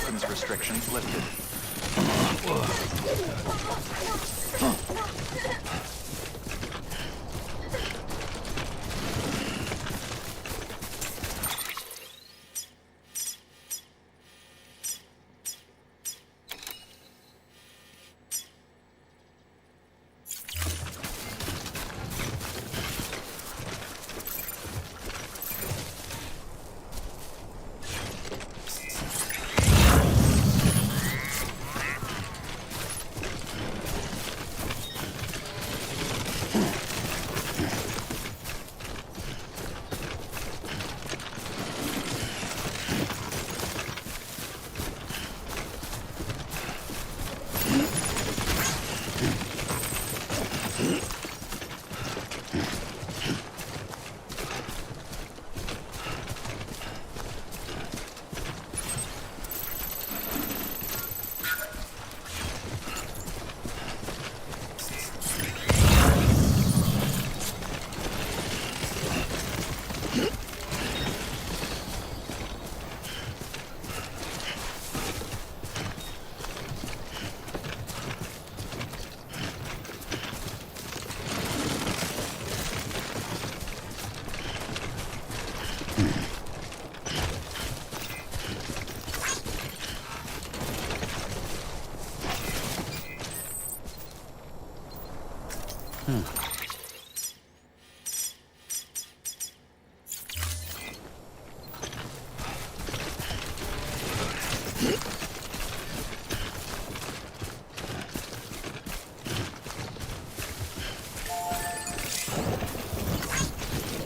weapons restrictions lifted.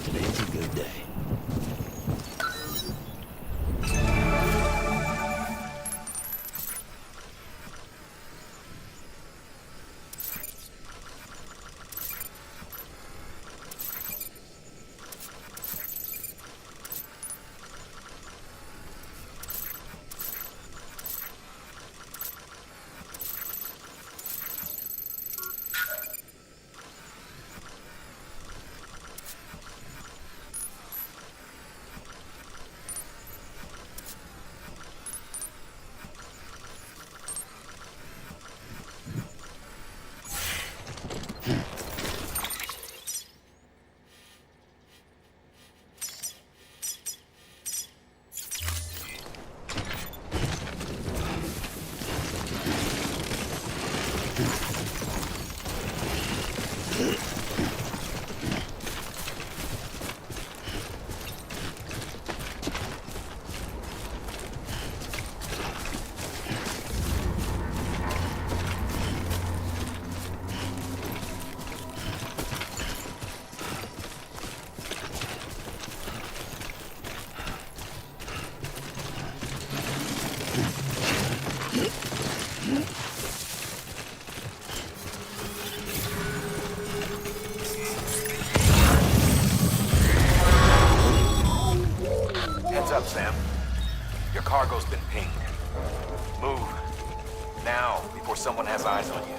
Today's a good day. Heads up, Sam. Your cargo's been pinged. Move. Now, before someone has eyes on you.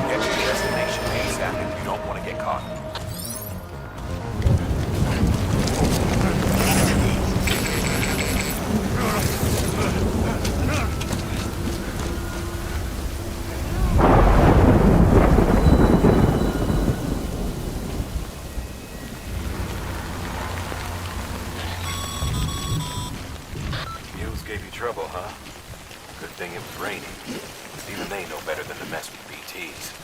Get to your destination ASAP if you don't want to get caught. Mules gave you trouble, huh? Good thing it was raining. Even they know better than to mess with BTs.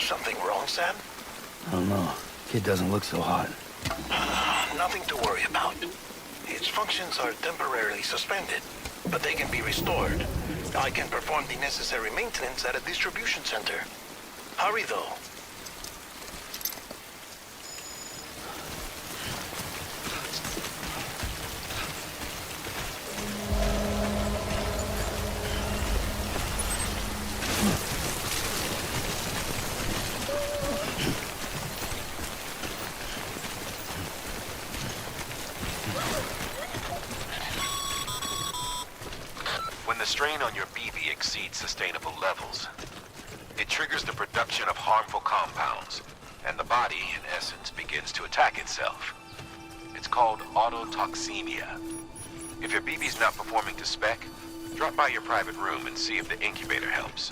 something wrong, Sam? I don't know. Kid doesn't look so hot. Nothing to worry about. Its functions are temporarily suspended, but they can be restored. I can perform the necessary maintenance at a distribution center. Hurry, though. When the strain on your BB exceeds sustainable levels, it triggers the production of harmful compounds, and the body, in essence, begins to attack itself. It's called autotoxemia. If your BB's not performing to spec, drop by your private room and see if the incubator helps.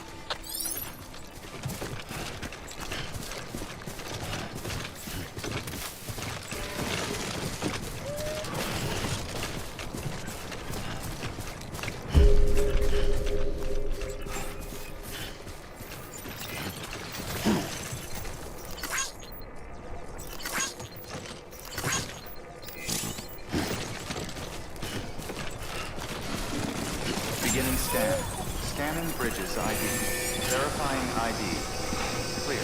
Beginning scan. Scanning bridges ID. Verifying ID. Clear.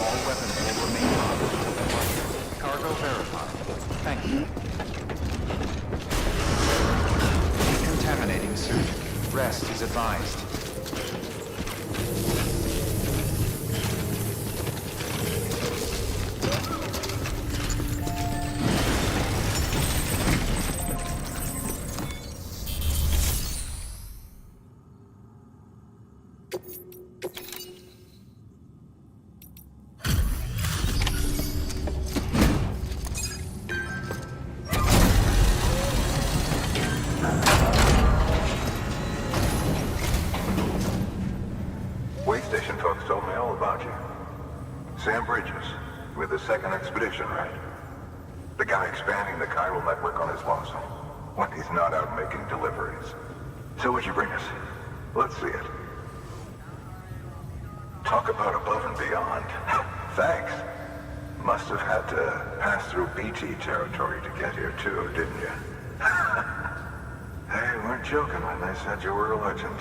All weapons will remain on until departure. Cargo verified. Thank you. Decontaminating, sir. Rest is advised. Way station folks told me all about you. Sam Bridges, with the second expedition, right? The guy expanding the chiral network on his lonesome, when he's not out making deliveries. So what'd you bring us? Let's see it. Talk about above and beyond. Thanks. Must have had to pass through BT territory to get here too, didn't you? They weren't joking when they said you were a legend.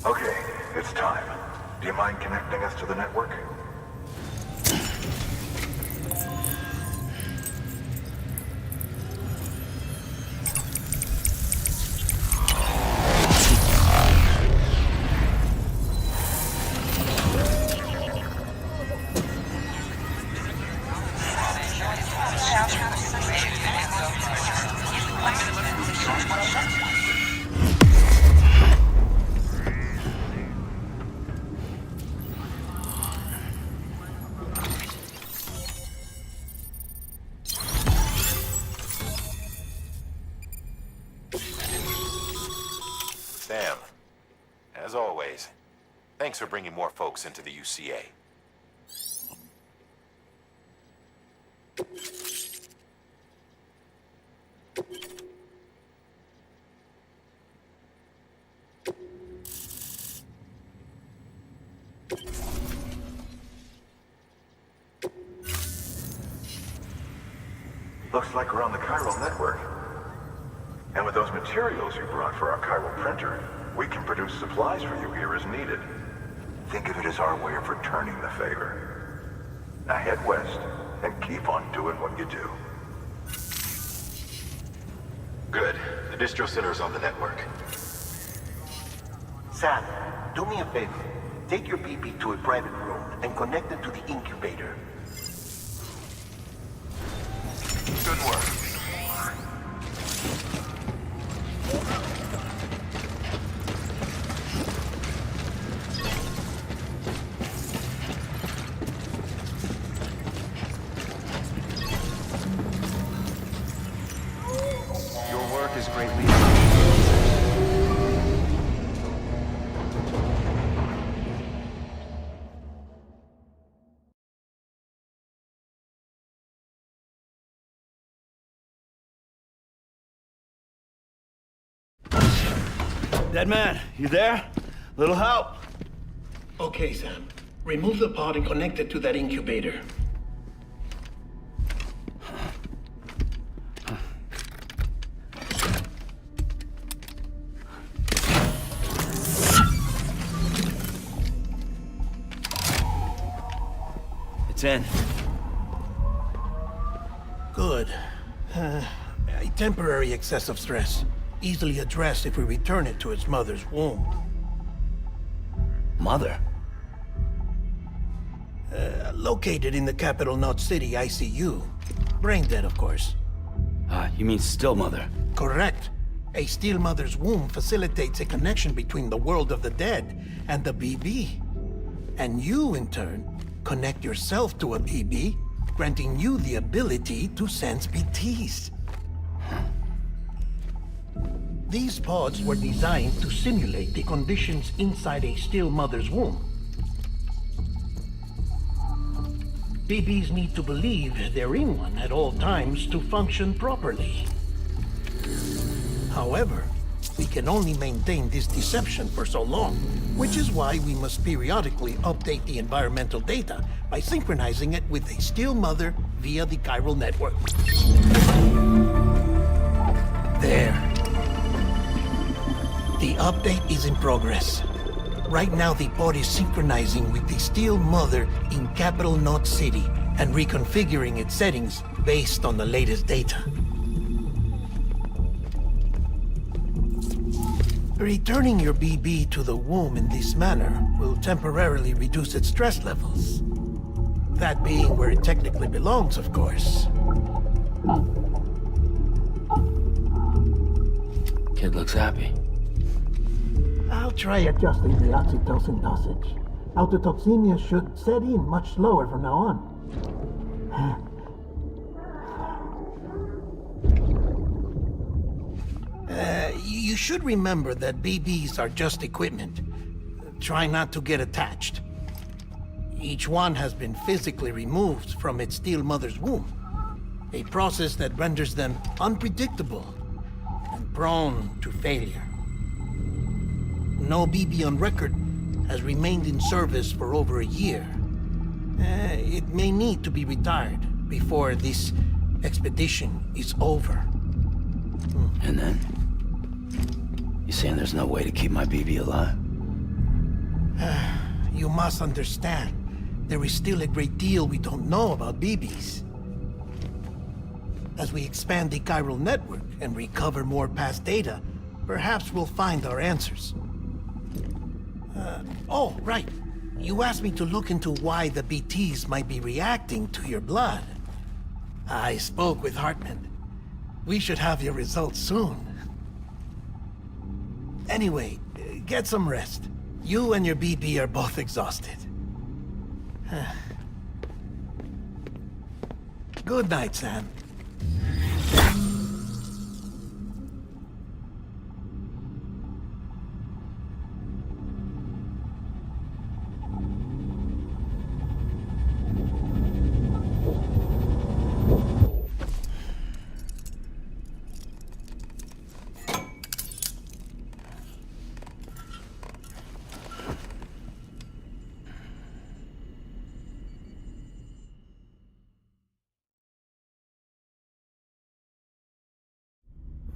Okay, it's time. Do you mind connecting us to the network? Sam, as always, thanks for bringing more folks into the UCA. Looks like we're on the chiral network. And with those materials you brought for our chiral printer, we can produce supplies for you here as needed. Think of it as our way of returning the favor. Now head west and keep on doing what you do. Good. The distro center is on the network. Sam, do me a favor. Take your BB to a private room and connect it to the incubator. Good work. is greatly appreciated. Dead man, you there? Little help? Okay, Sam. Remove the pod and connect it to that incubator. It's in. Good. A temporary excess of stress. Easily addressed if we return it to its mother's womb. Mother? Located in the capital Knot City ICU. Brain dead, of course. You mean still mother? Correct. A steel mother's womb facilitates a connection between the world of the dead and the BB. And you, in turn, connect yourself to a BB, granting you the ability to sense BTs. These pods were designed to simulate the conditions inside a still mother's womb. BBs need to believe they're in one at all times to function properly. However, we can only maintain this deception for so long, which is why we must periodically update the environmental data by synchronizing it with a still mother via the chiral network. There. The update is in progress. Right now, the pod is synchronizing with the steel mother in capital Knot City and reconfiguring its settings based on the latest data. Returning your BB to the womb in this manner will temporarily reduce its stress levels. That being where it technically belongs, of course. Kid looks happy. I'll try adjusting the oxytocin dosage. Autotoxemia should set in much slower from now on. You should remember that BBs are just equipment. Try not to get attached. Each one has been physically removed from its steel mother's womb. A process that renders them unpredictable and prone to failure. No BB on record has remained in service for over a year. It may need to be retired before this expedition is over. And then? You saying there's no way to keep my BB alive? You must understand, there is still a great deal we don't know about BBs. As we expand the chiral network and recover more past data, perhaps we'll find our answers. Oh, right. You asked me to look into why the BTs might be reacting to your blood. I spoke with Hartman. We should have your results soon. Anyway, get some rest. You and your BB are both exhausted. Good night, Sam.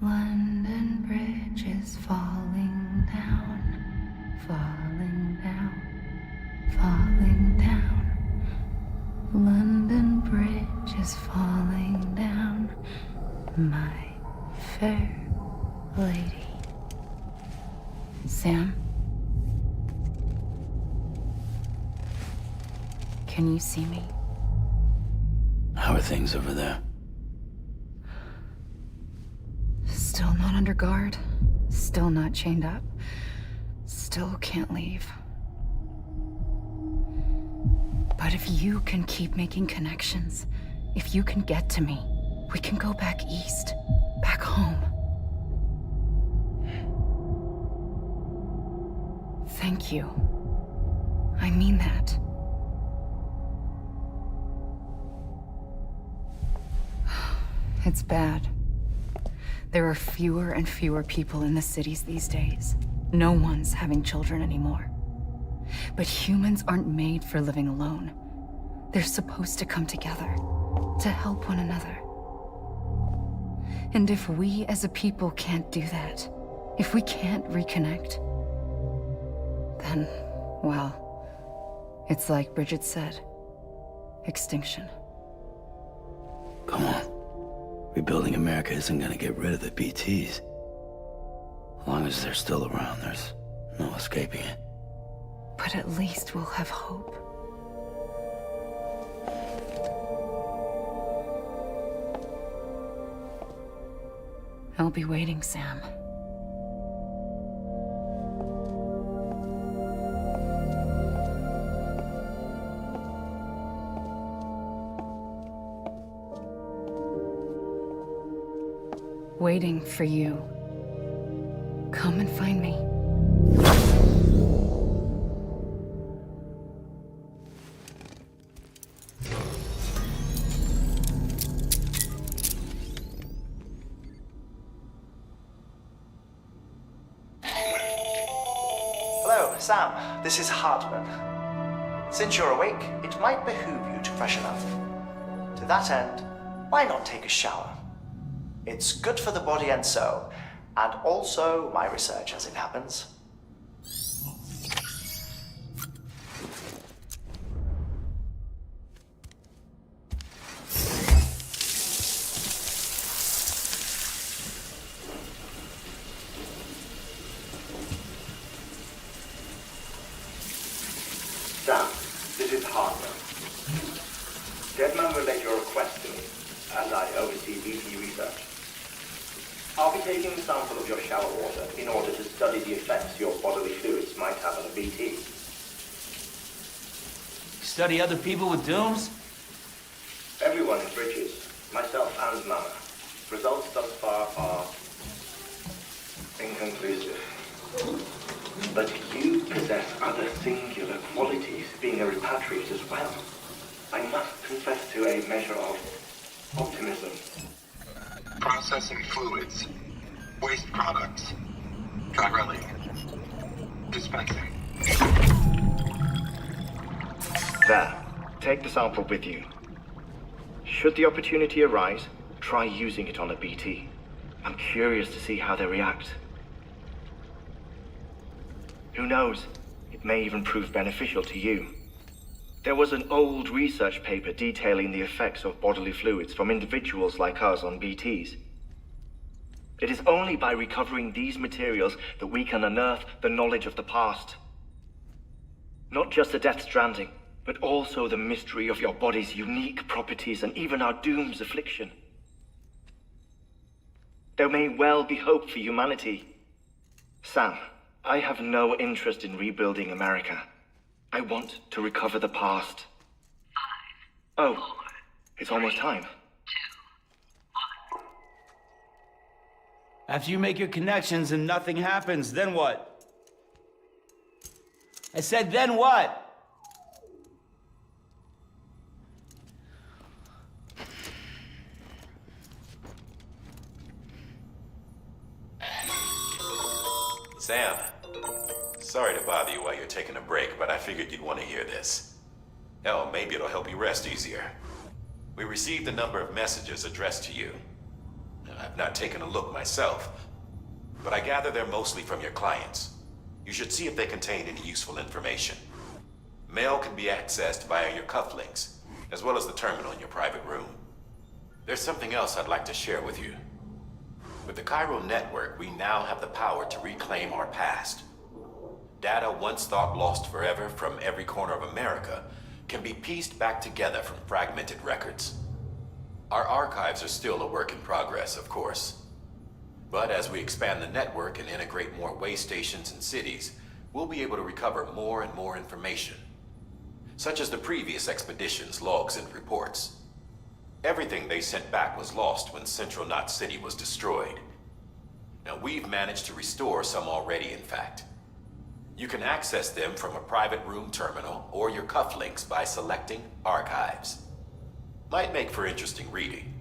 London Bridge is falling down, falling down, falling down. London Bridge is falling down, my fair lady. Sam? Can you see me? How are things over there? Still not under guard. Still not chained up. Still can't leave. But if you can keep making connections, if you can get to me, we can go back east, back home. Thank you. I mean that. It's bad. There are fewer and fewer people in the cities these days. No one's having children anymore. But humans aren't made for living alone. They're supposed to come together, to help one another. And if we as a people can't do that, if we can't reconnect, then, well, it's like Bridget said, extinction. Come on. Rebuilding America isn't gonna get rid of the BTs. As long as they're still around, there's no escaping it. But at least we'll have hope. I'll be waiting, Sam. Waiting for you. Come and find me. Hello, Sam. This is Hartman. Since you're awake, it might behoove you to freshen up. To that end, why not take a shower? It's good for the body and soul, and also my research as it happens. Sam, this is Hartman. Deadman relayed your request to me, and I oversee BP research. I'll be taking a sample of your shower water in order to study the effects your bodily fluids might have on a BT. Study other people with dooms? Everyone in Bridges, myself and Mama. Results thus far are inconclusive. But you possess other singular qualities, being a repatriate as well. I must confess to a measure of optimism. Processing fluids, waste products, drilling, dispensing. There, take the sample with you. Should the opportunity arise, try using it on a BT. I'm curious to see how they react. Who knows, it may even prove beneficial to you. There was an old research paper detailing the effects of bodily fluids from individuals like us on BTs. It is only by recovering these materials that we can unearth the knowledge of the past. Not just the Death Stranding, but also the mystery of your body's unique properties and even our doom's affliction. There may well be hope for humanity. Sam, I have no interest in rebuilding America. I want to recover the past. 5, 4, oh, it's almost time. 2, 1. After you make your connections and nothing happens, then what? I said, then what? Sam, sorry to bother you while you're taking a break, but I figured you'd want to hear this. Hell, maybe it'll help you rest easier. We received a number of messages addressed to you. I've not taken a look myself, but I gather they're mostly from your clients. You should see if they contain any useful information. Mail can be accessed via your cufflinks, as well as the terminal in your private room. There's something else I'd like to share with you. With the Chiral network, we now have the power to reclaim our past. Data once thought lost forever from every corner of America can be pieced back together from fragmented records. Our archives are still a work in progress, of course. But as we expand the network and integrate more way stations and cities, we'll be able to recover more and more information, such as the previous expedition's logs and reports. Everything they sent back was lost when Central Knot City was destroyed. Now, we've managed to restore some already, in fact. You can access them from a private room terminal or your cufflinks by selecting Archives. Might make for interesting reading.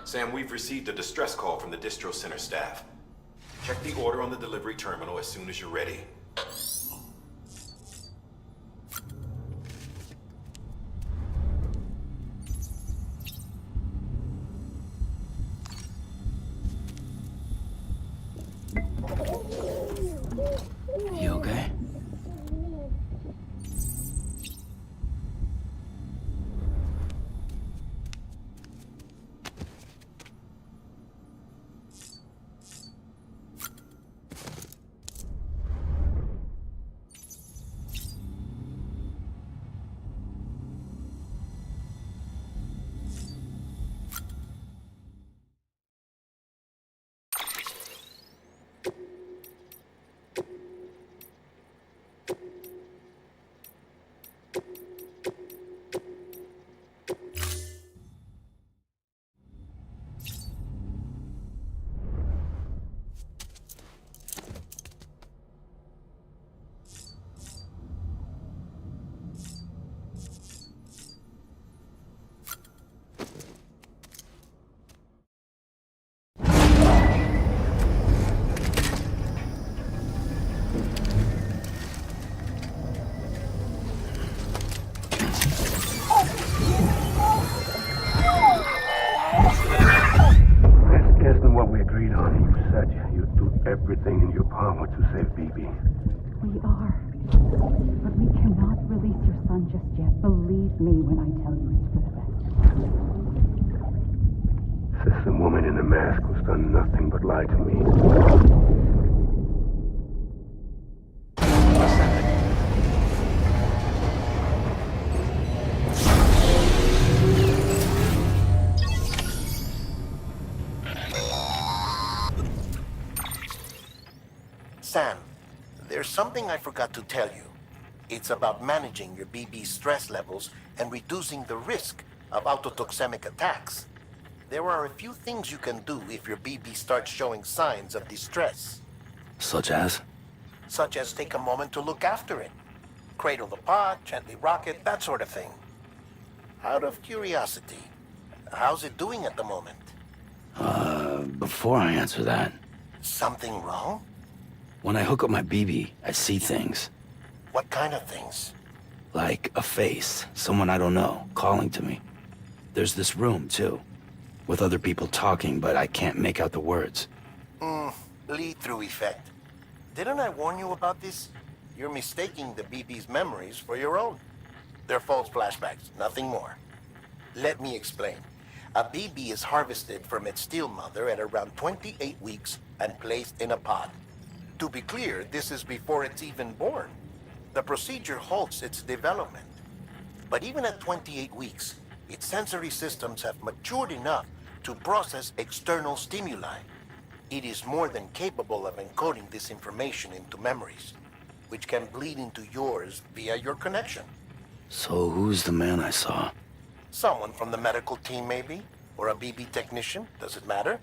Sam, we've received a distress call from the distro center staff. Check the order on the delivery terminal as soon as you're ready. You okay? You said you'd do everything in your power to save BB. We are. But we cannot release your son just yet. Believe me when I tell you it's for the best. Says the woman in the mask who's done nothing but lie to me. Sam, there's something I forgot to tell you. It's about managing your BB stress levels and reducing the risk of autotoxemic attacks. There are a few things you can do if your BB starts showing signs of distress. Such as? Such as take a moment to look after it. Cradle the pod, gently rock it, that sort of thing. Out of curiosity, how's it doing at the moment? Before I answer that, Something wrong? when I hook up my BB, I see things. What kind of things? Like a face, someone I don't know, calling to me. There's this room, too, with other people talking, but I can't make out the words. Lead-through effect. Didn't I warn you about this? You're mistaking the BB's memories for your own. They're false flashbacks, nothing more. Let me explain. A BB is harvested from its steel mother at around 28 weeks and placed in a pod. To be clear, this is before it's even born. The procedure halts its development. But even at 28 weeks, its sensory systems have matured enough to process external stimuli. It is more than capable of encoding this information into memories, which can bleed into yours via your connection. So who's the man I saw? Someone from the medical team, maybe? Or a BB technician? Does it matter?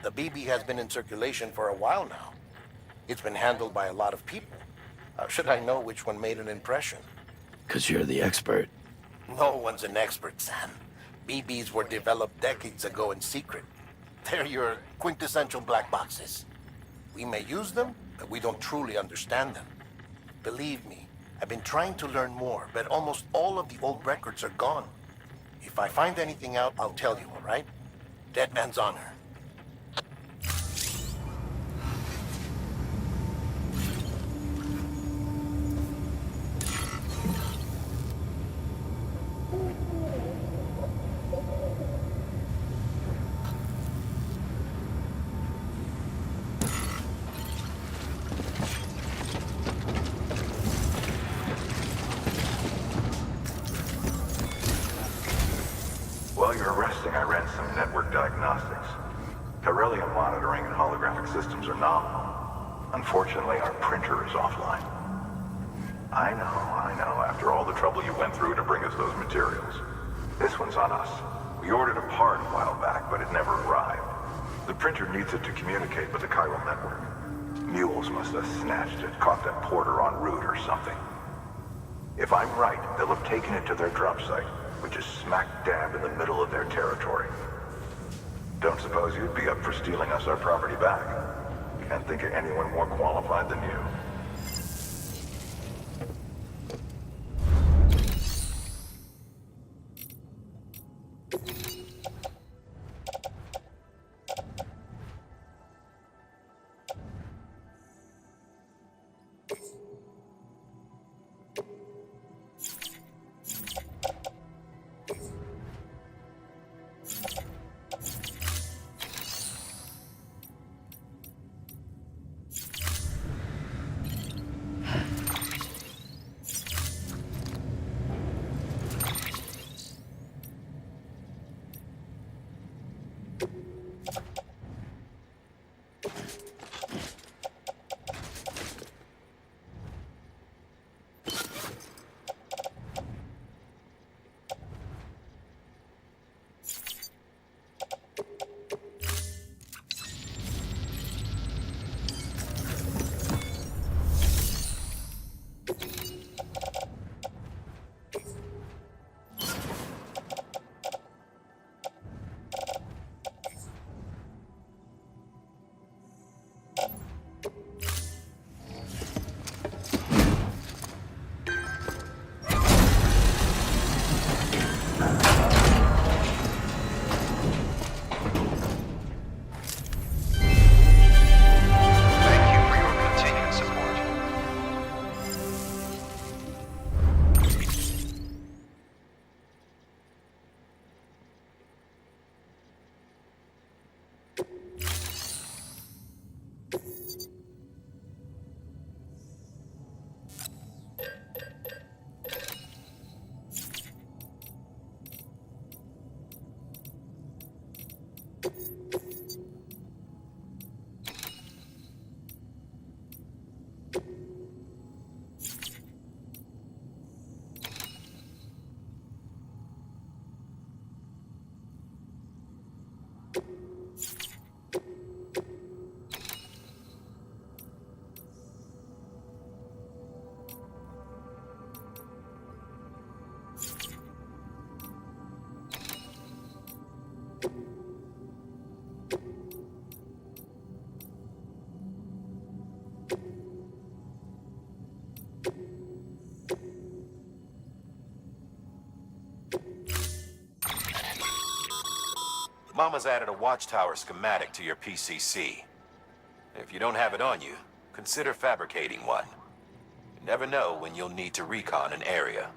The BB has been in circulation for a while now. It's been handled by a lot of people. How should I know which one made an impression? 'Cause you're the expert. No one's an expert, Sam. BBs were developed decades ago in secret. They're your quintessential black boxes. We may use them, but we don't truly understand them. Believe me, I've been trying to learn more, but almost all of the old records are gone. If I find anything out, I'll tell you, all right? Dead man's honor. While you were resting, I ran some network diagnostics. Beryllium monitoring and holographic systems are nominal. Unfortunately, our printer is offline. I know, after all the trouble you went through to bring us those materials. This one's on us. We ordered a part a while back, but it never arrived. The printer needs it to communicate with the chiral network. Mules must have snatched it, caught that porter en route or something. If I'm right, they'll have taken it to their drop site, which is smack dab in the middle of their territory. Don't suppose you'd be up for stealing us our property back? Can't think of anyone more qualified than you. Osama's added a watchtower schematic to your PCC. If you don't have it on you, consider fabricating one. You never know when you'll need to recon an area.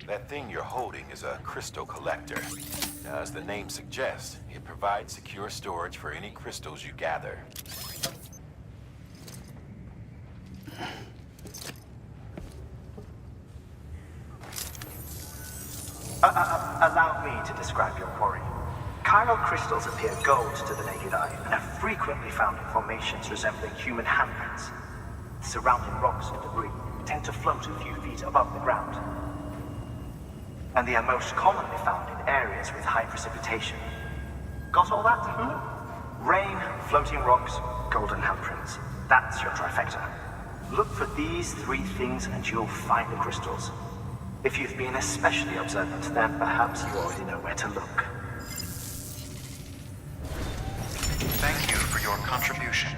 That thing you're holding is a crystal collector. Now, as the name suggests, it provides secure storage for any crystals you gather. Allow me to describe your quarry. Chiral crystals appear gold to the naked eye and are frequently found in formations resembling human handprints. Surrounding rocks and debris tend to float a few feet above the ground. And they are most commonly found in areas with high precipitation. Got all that? Rain, floating rocks, golden handprints. That's your trifecta. Look for these three things and you'll find the crystals. If you've been especially observant, then perhaps you already know where to look. Thank you for your contribution.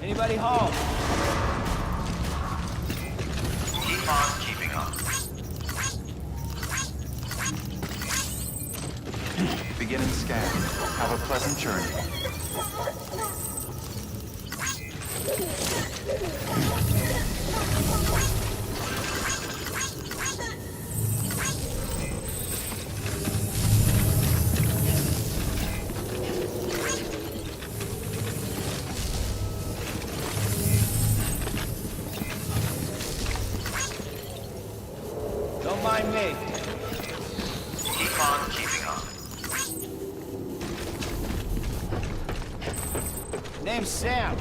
Anybody home? Keep on keeping on. Beginning scan. Have a pleasant journey. Don't mind me. Keep on keeping on. Name's Sam.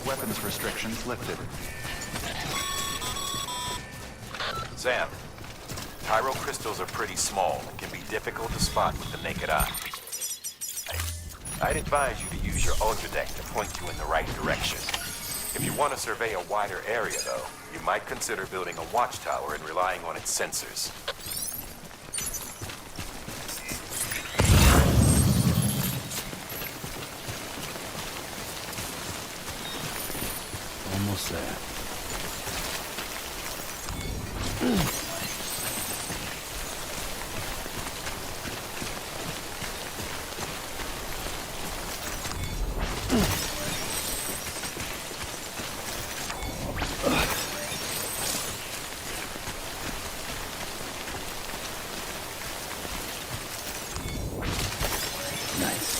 Weapons restrictions lifted. Sam, chiral crystals are pretty small and can be difficult to spot with the naked eye. I'd advise you to use your ultra deck to point you in the right direction. If you want to survey a wider area, though, you might consider building a watchtower and relying on its sensors. Almost there. Nice.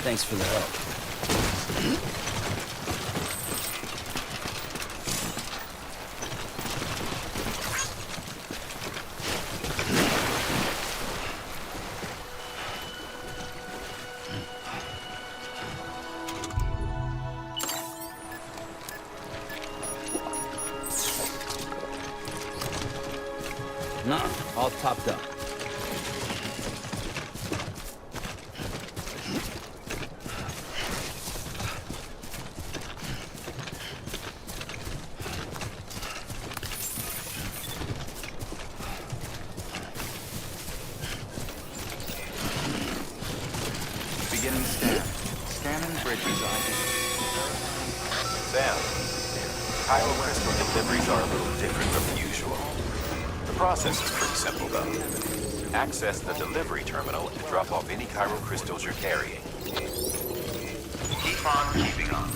Thanks for the help. No, all topped up. Beginning scan. Scanning bridges ID. Sam, Chiral crystal deliveries are a little different from usual. The process is pretty simple, though. Access the delivery terminal to drop off any chiral crystals you're carrying. Keep on keeping on.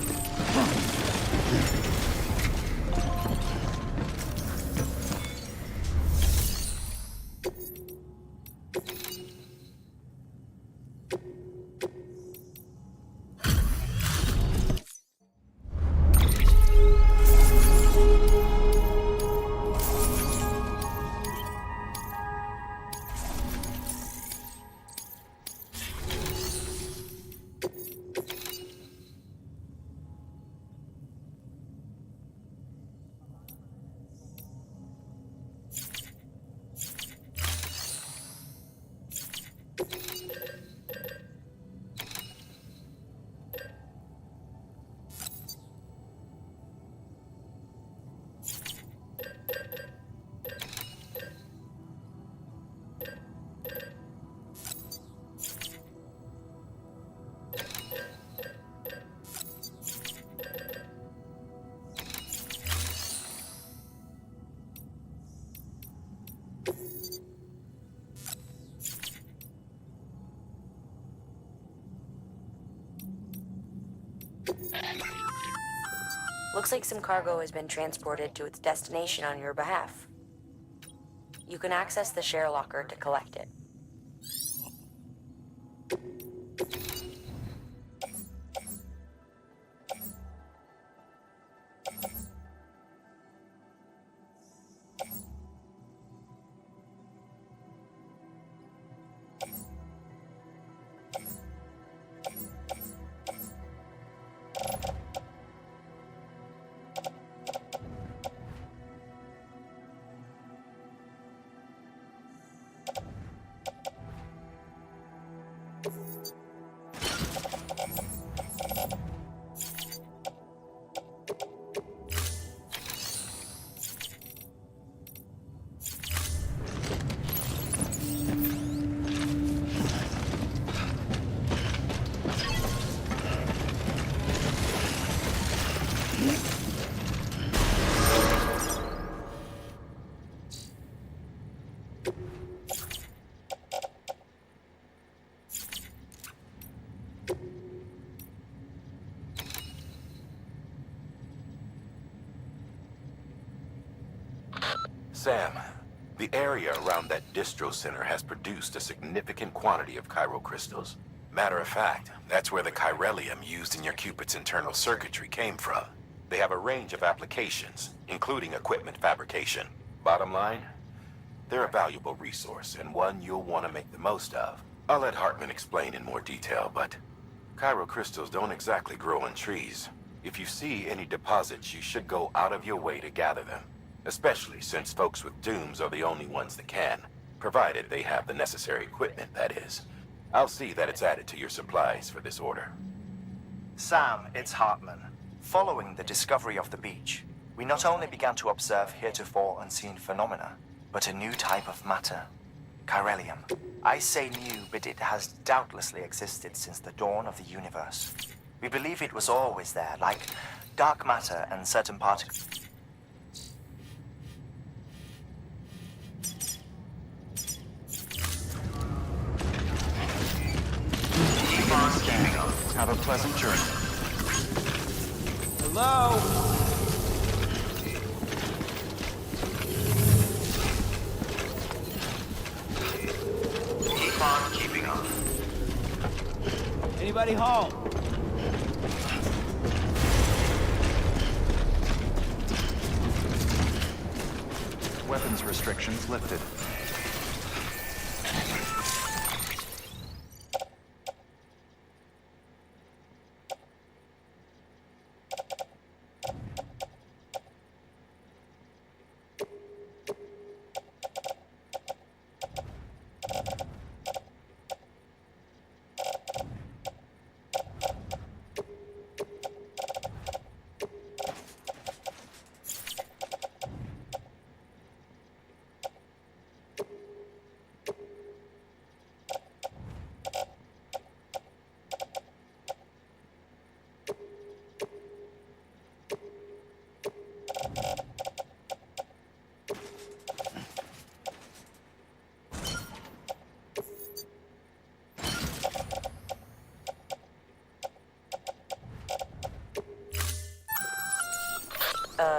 Looks like some cargo has been transported to its destination on your behalf. You can access the share locker to collect it. Sam, the area around that distro center has produced a significant quantity of chiral crystals. Matter of fact, that's where the chiralium used in your Cupid's internal circuitry came from. They have a range of applications, including equipment fabrication. Bottom line, they're a valuable resource and one you'll want to make the most of. I'll let Hartman explain in more detail, but chiral crystals don't exactly grow on trees. If you see any deposits, you should go out of your way to gather them. Especially since folks with dooms are the only ones that can, provided they have the necessary equipment, that is. I'll see that it's added to your supplies for this order. Sam, it's Hartman. Following the discovery of the beach, we not only began to observe heretofore unseen phenomena, but a new type of matter. Chiralium. I say new, but it has doubtlessly existed since the dawn of the universe. We believe it was always there, like dark matter and certain particles. Have a pleasant journey. Hello? Keep on keeping on. Anybody home? Weapons restrictions lifted.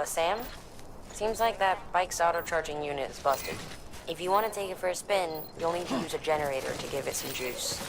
Sam? Seems like that bike's auto-charging unit is busted. If you want to take it for a spin, you'll need to use a generator to give it some juice.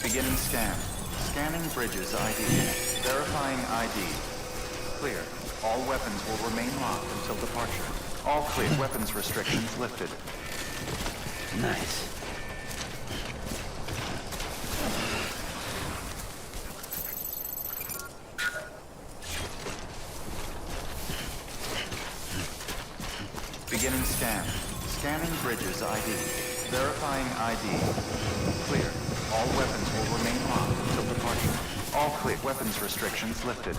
Beginning scan. Scanning bridges ID. Verifying ID. Clear. All weapons will remain locked until departure. All clear. Weapons restrictions lifted. Nice. Beginning scan. Scanning bridges ID. Verifying ID. Clear. All weapons will remain locked until departure. All clear. Weapons restrictions lifted.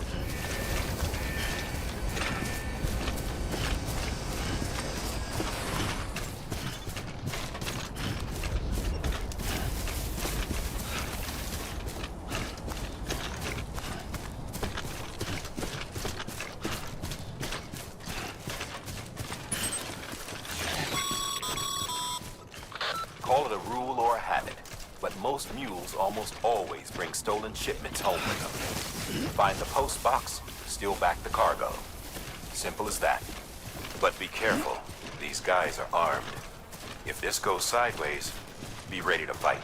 Call it a rule or a habit, but most mules almost always bring stolen shipments home with them. Find the post box, steal back the cargo. Simple as that. But be careful, these guys are armed. If this goes sideways, be ready to fight.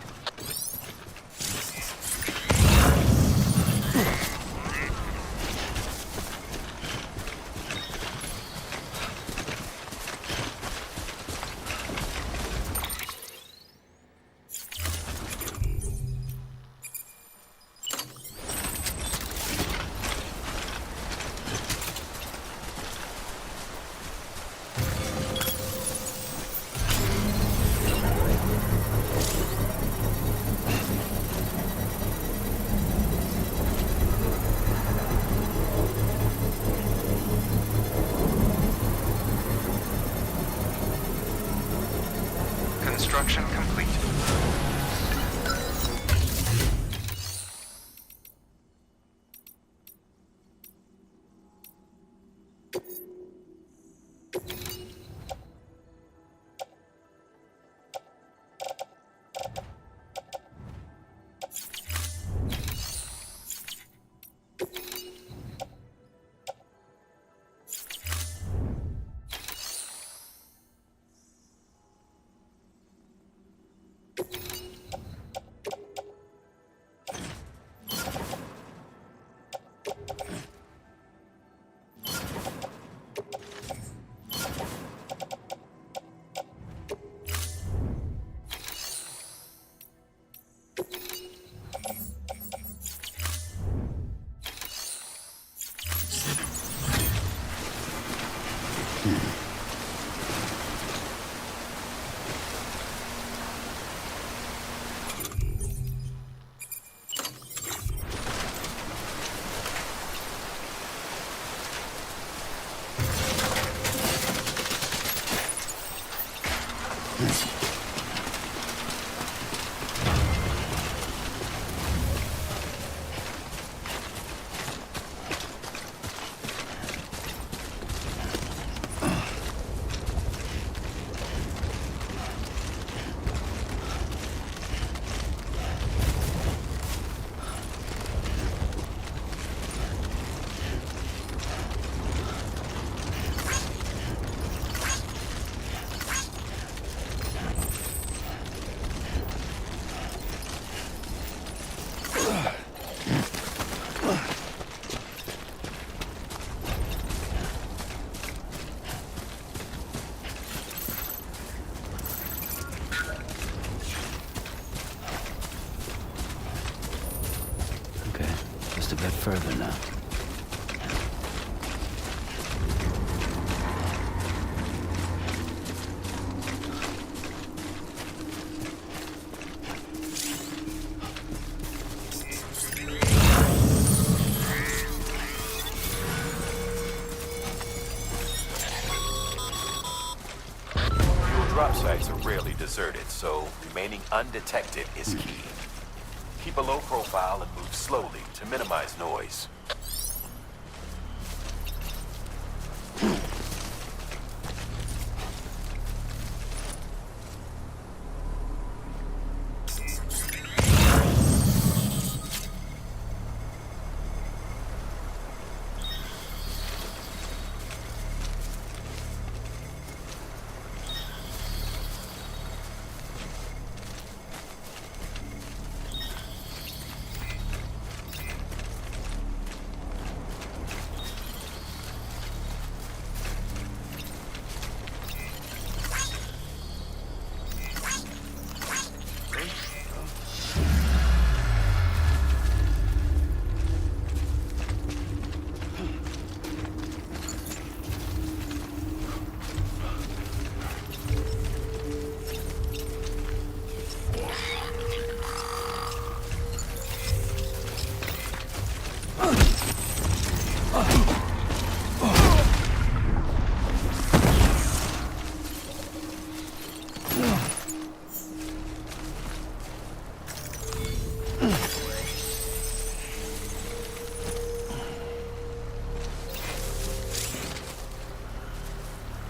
Construction complete. A bit further now. deserted, so remaining undetected is key. Keep a low profile and move slowly to minimize noise.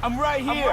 I'm right here.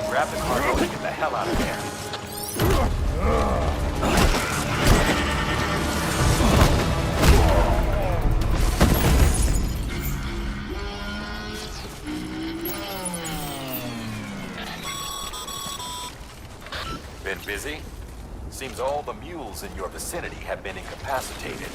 Grab the cargo and get the hell out of here. Been busy? Seems all the mules in your vicinity have been incapacitated.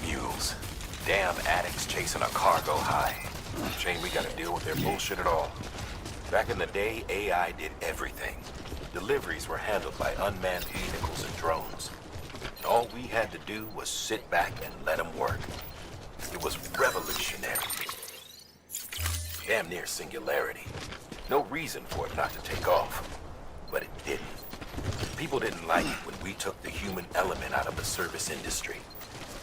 Mules. Damn addicts chasing a cargo high. Shame we gotta deal with their bullshit at all. Back in the day, AI did everything. Deliveries were handled by unmanned vehicles and drones. And all we had to do was sit back and let them work. It was revolutionary. Damn near singularity. No reason for it not to take off. But it didn't. People didn't like it when we took the human element out of the service industry.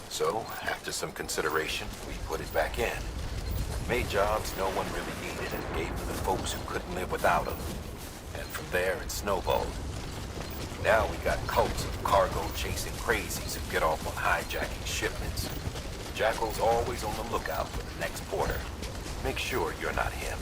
So, after some consideration, we put it back in. Made jobs no one really needed and gave to the folks who couldn't live without them. And from there, it snowballed. Now we got cults of cargo-chasing crazies who get off on hijacking shipments. Jackal's always on the lookout for the next porter. Make sure you're not him.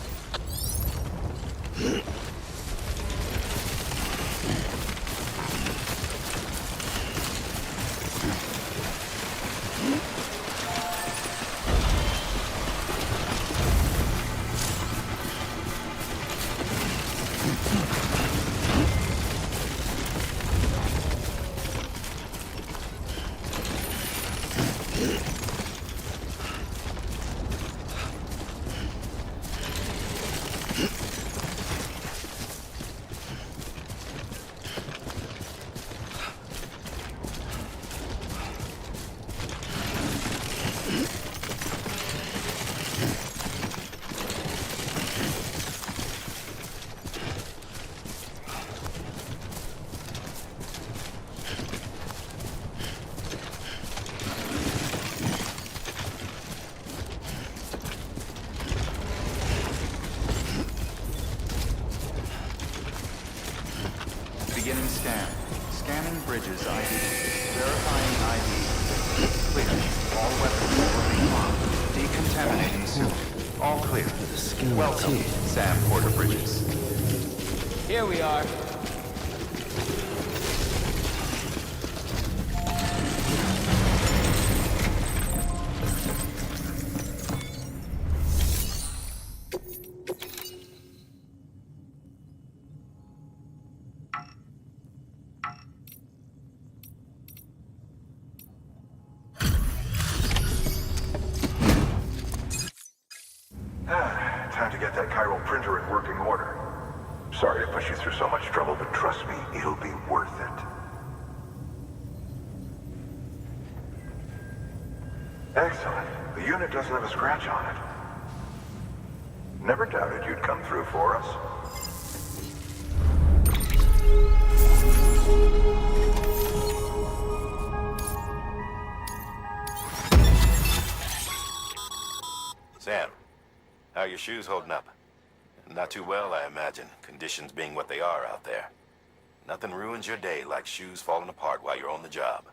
Beginning scan. Scanning bridges ID. Verifying ID. Clear. All weapons will remain locked. Decontaminating suit. All clear. Welcome, Sam Porter Bridges. Here we are. Time to get that chiral printer in working order. Sorry to push you through so much trouble, but trust me, it'll be worth it. Excellent. The unit doesn't have a scratch on it. Never doubted you'd come through for us. Sam, how are your shoes holding up? Not too well, I imagine, conditions being what they are out there. Nothing ruins your day like shoes falling apart while you're on the job.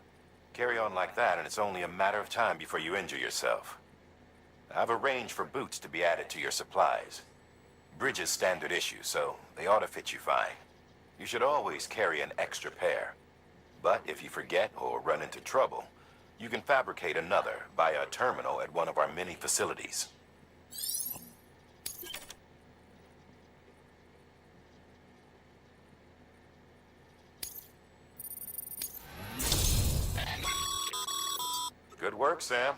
Carry on like that, and it's only a matter of time before you injure yourself. I've arranged for boots to be added to your supplies. Bridges standard issue, so they ought to fit you fine. You should always carry an extra pair. But if you forget or run into trouble, you can fabricate another via a terminal at one of our many facilities. Good work, Sam.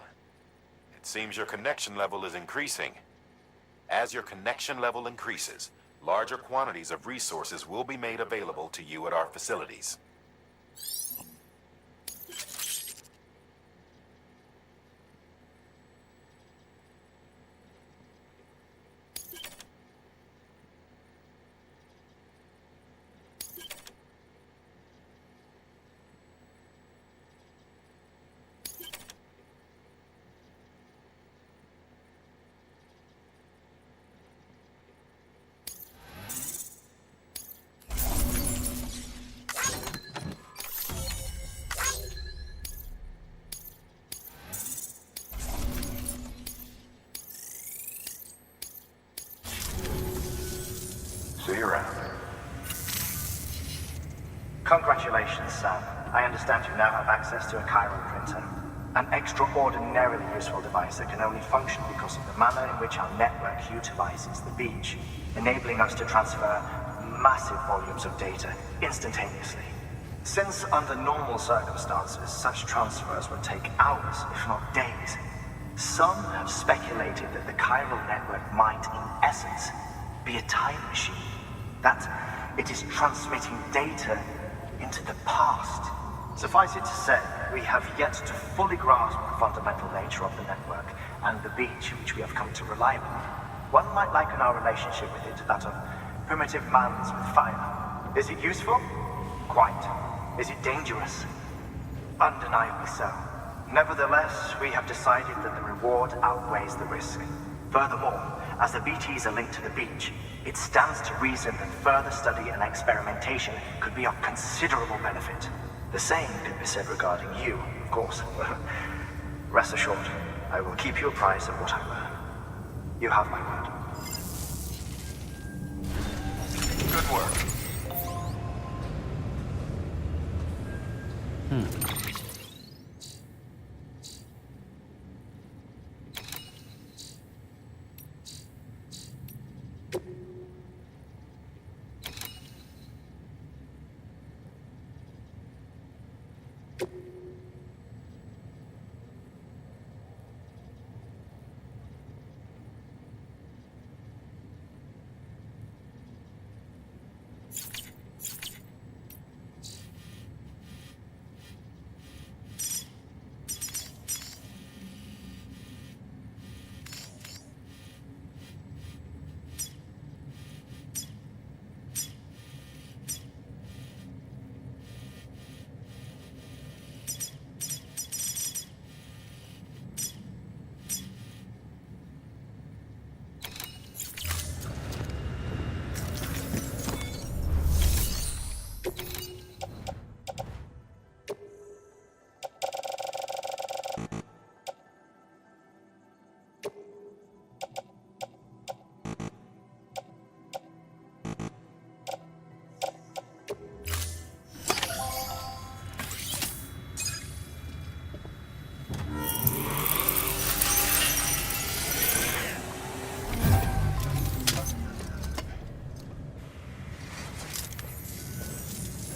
It seems your connection level is increasing. As your connection level increases, larger quantities of resources will be made available to you at our facilities. See you around. Congratulations, Sam. I understand you now have access to a chiral printer. An extraordinarily useful device that can only function because of the manner in which our network utilizes the beach, enabling us to transfer massive volumes of data instantaneously. Since under normal circumstances, such transfers would take hours, if not days, some have speculated that the chiral network might, in essence, be a time machine. That it is transmitting data into the past. Suffice it to say, we have yet to fully grasp the fundamental nature of the network and the beach which we have come to rely upon. One might liken our relationship with it to that of primitive man's with fire. Is it useful? Quite. Is it dangerous? Undeniably so. Nevertheless, we have decided that the reward outweighs the risk. Furthermore, as the BTs are linked to the beach, it stands to reason that further study and experimentation could be of considerable benefit. The same could be said regarding you, of course. Rest assured, I will keep you apprised of what I learn. You have my word. Good work.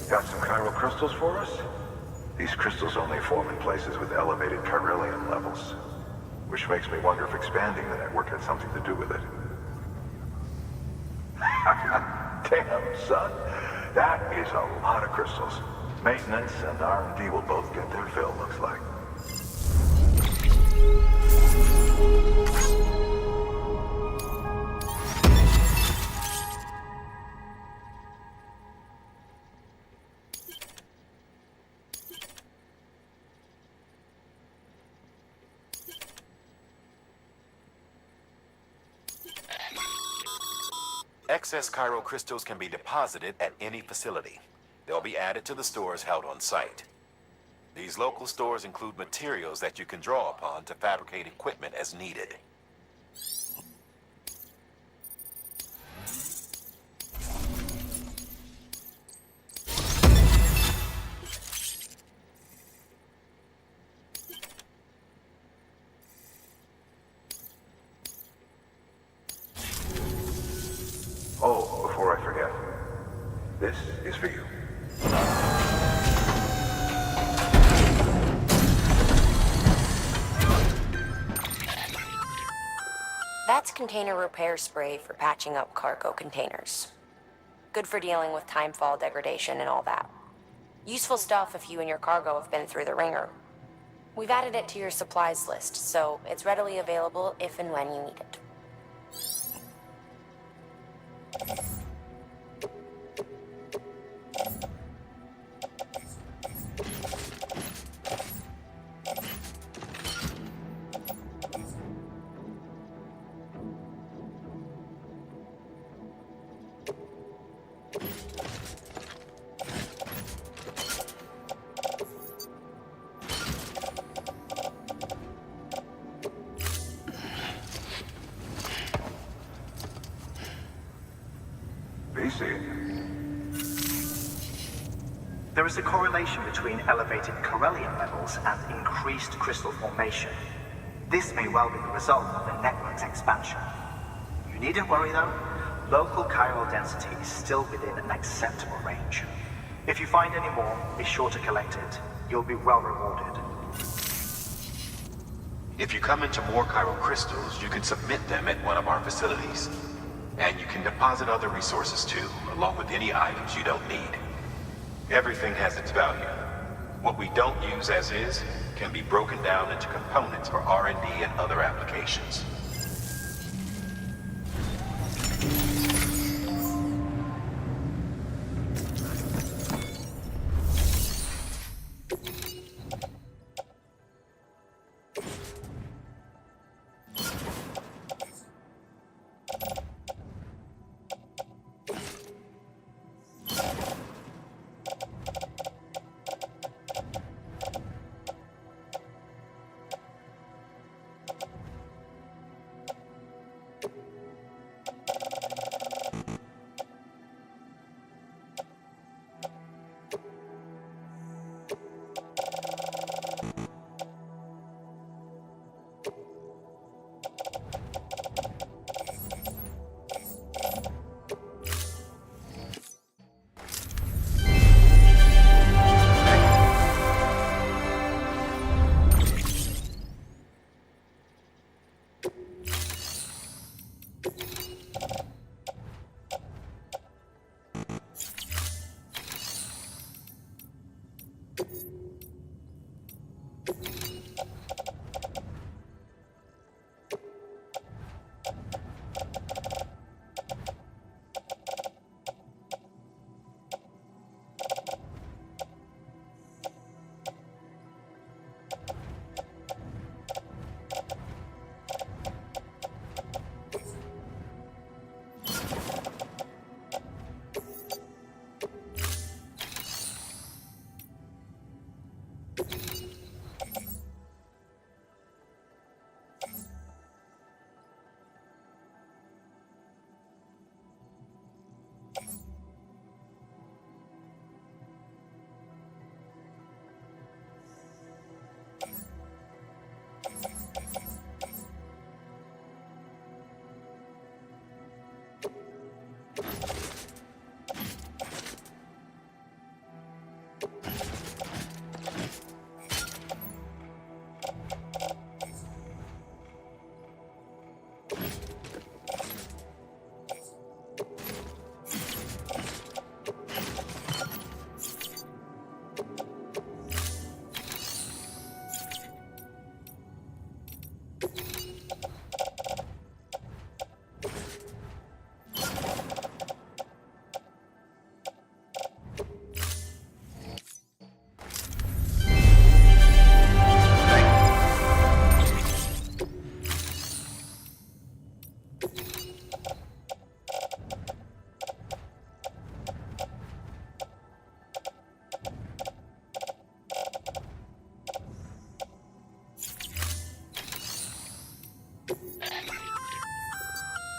Got some chiral crystals for us? These crystals only form in places with elevated chiralium levels, which makes me wonder if expanding the network had something to do with it. Damn, son. That is a lot of crystals. Maintenance and R&D will both get their fill, looks like. Excess chiral crystals can be deposited at any facility. They'll be added to the stores held on site. These local stores include materials that you can draw upon to fabricate equipment as needed. Oh, before I forget, this is for you. That's container repair spray for patching up cargo containers. Good for dealing with timefall degradation and all that. Useful stuff if you and your cargo have been through the ringer. We've added it to your supplies list, so it's readily available if and when you need it. There is a correlation between elevated Corellium levels and increased crystal formation. This may well be the result of the network's expansion. You needn't worry though. Local chiral density is still within an acceptable range. If you find any more, be sure to collect it. You'll be well rewarded. If you come into more chiral crystals, you can submit them at one of our facilities. And you can deposit other resources too, along with any items you don't need. Everything has its value. What we don't use as is can be broken down into components for R&D and other applications.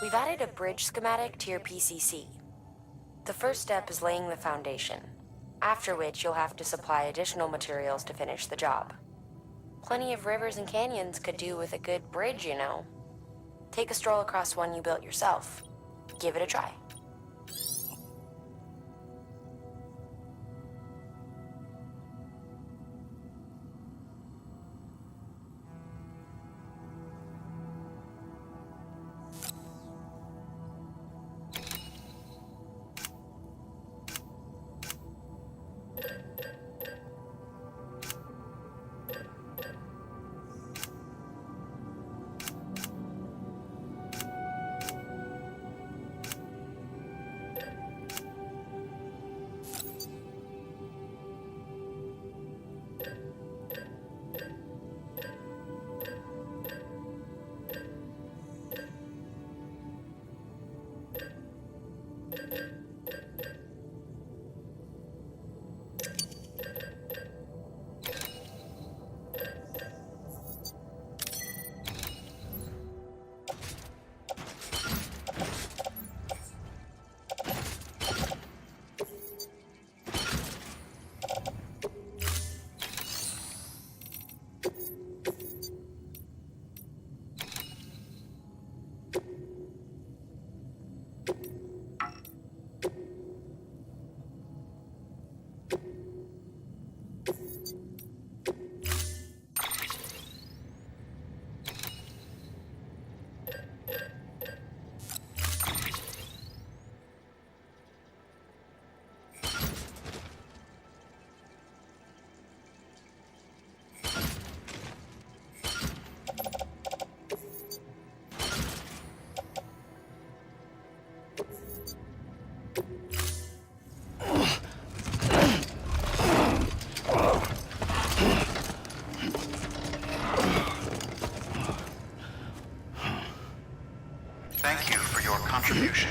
We've added a bridge schematic to your PCC. The first step is laying the foundation, after which you'll have to supply additional materials to finish the job. Plenty of rivers and canyons could do with a good bridge, you know. Take a stroll across one you built yourself. Give it a try. Thank you for your contribution.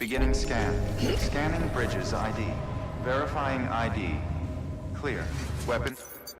Beginning scan. Scanning bridges ID. Verifying ID. Clear. Weapon...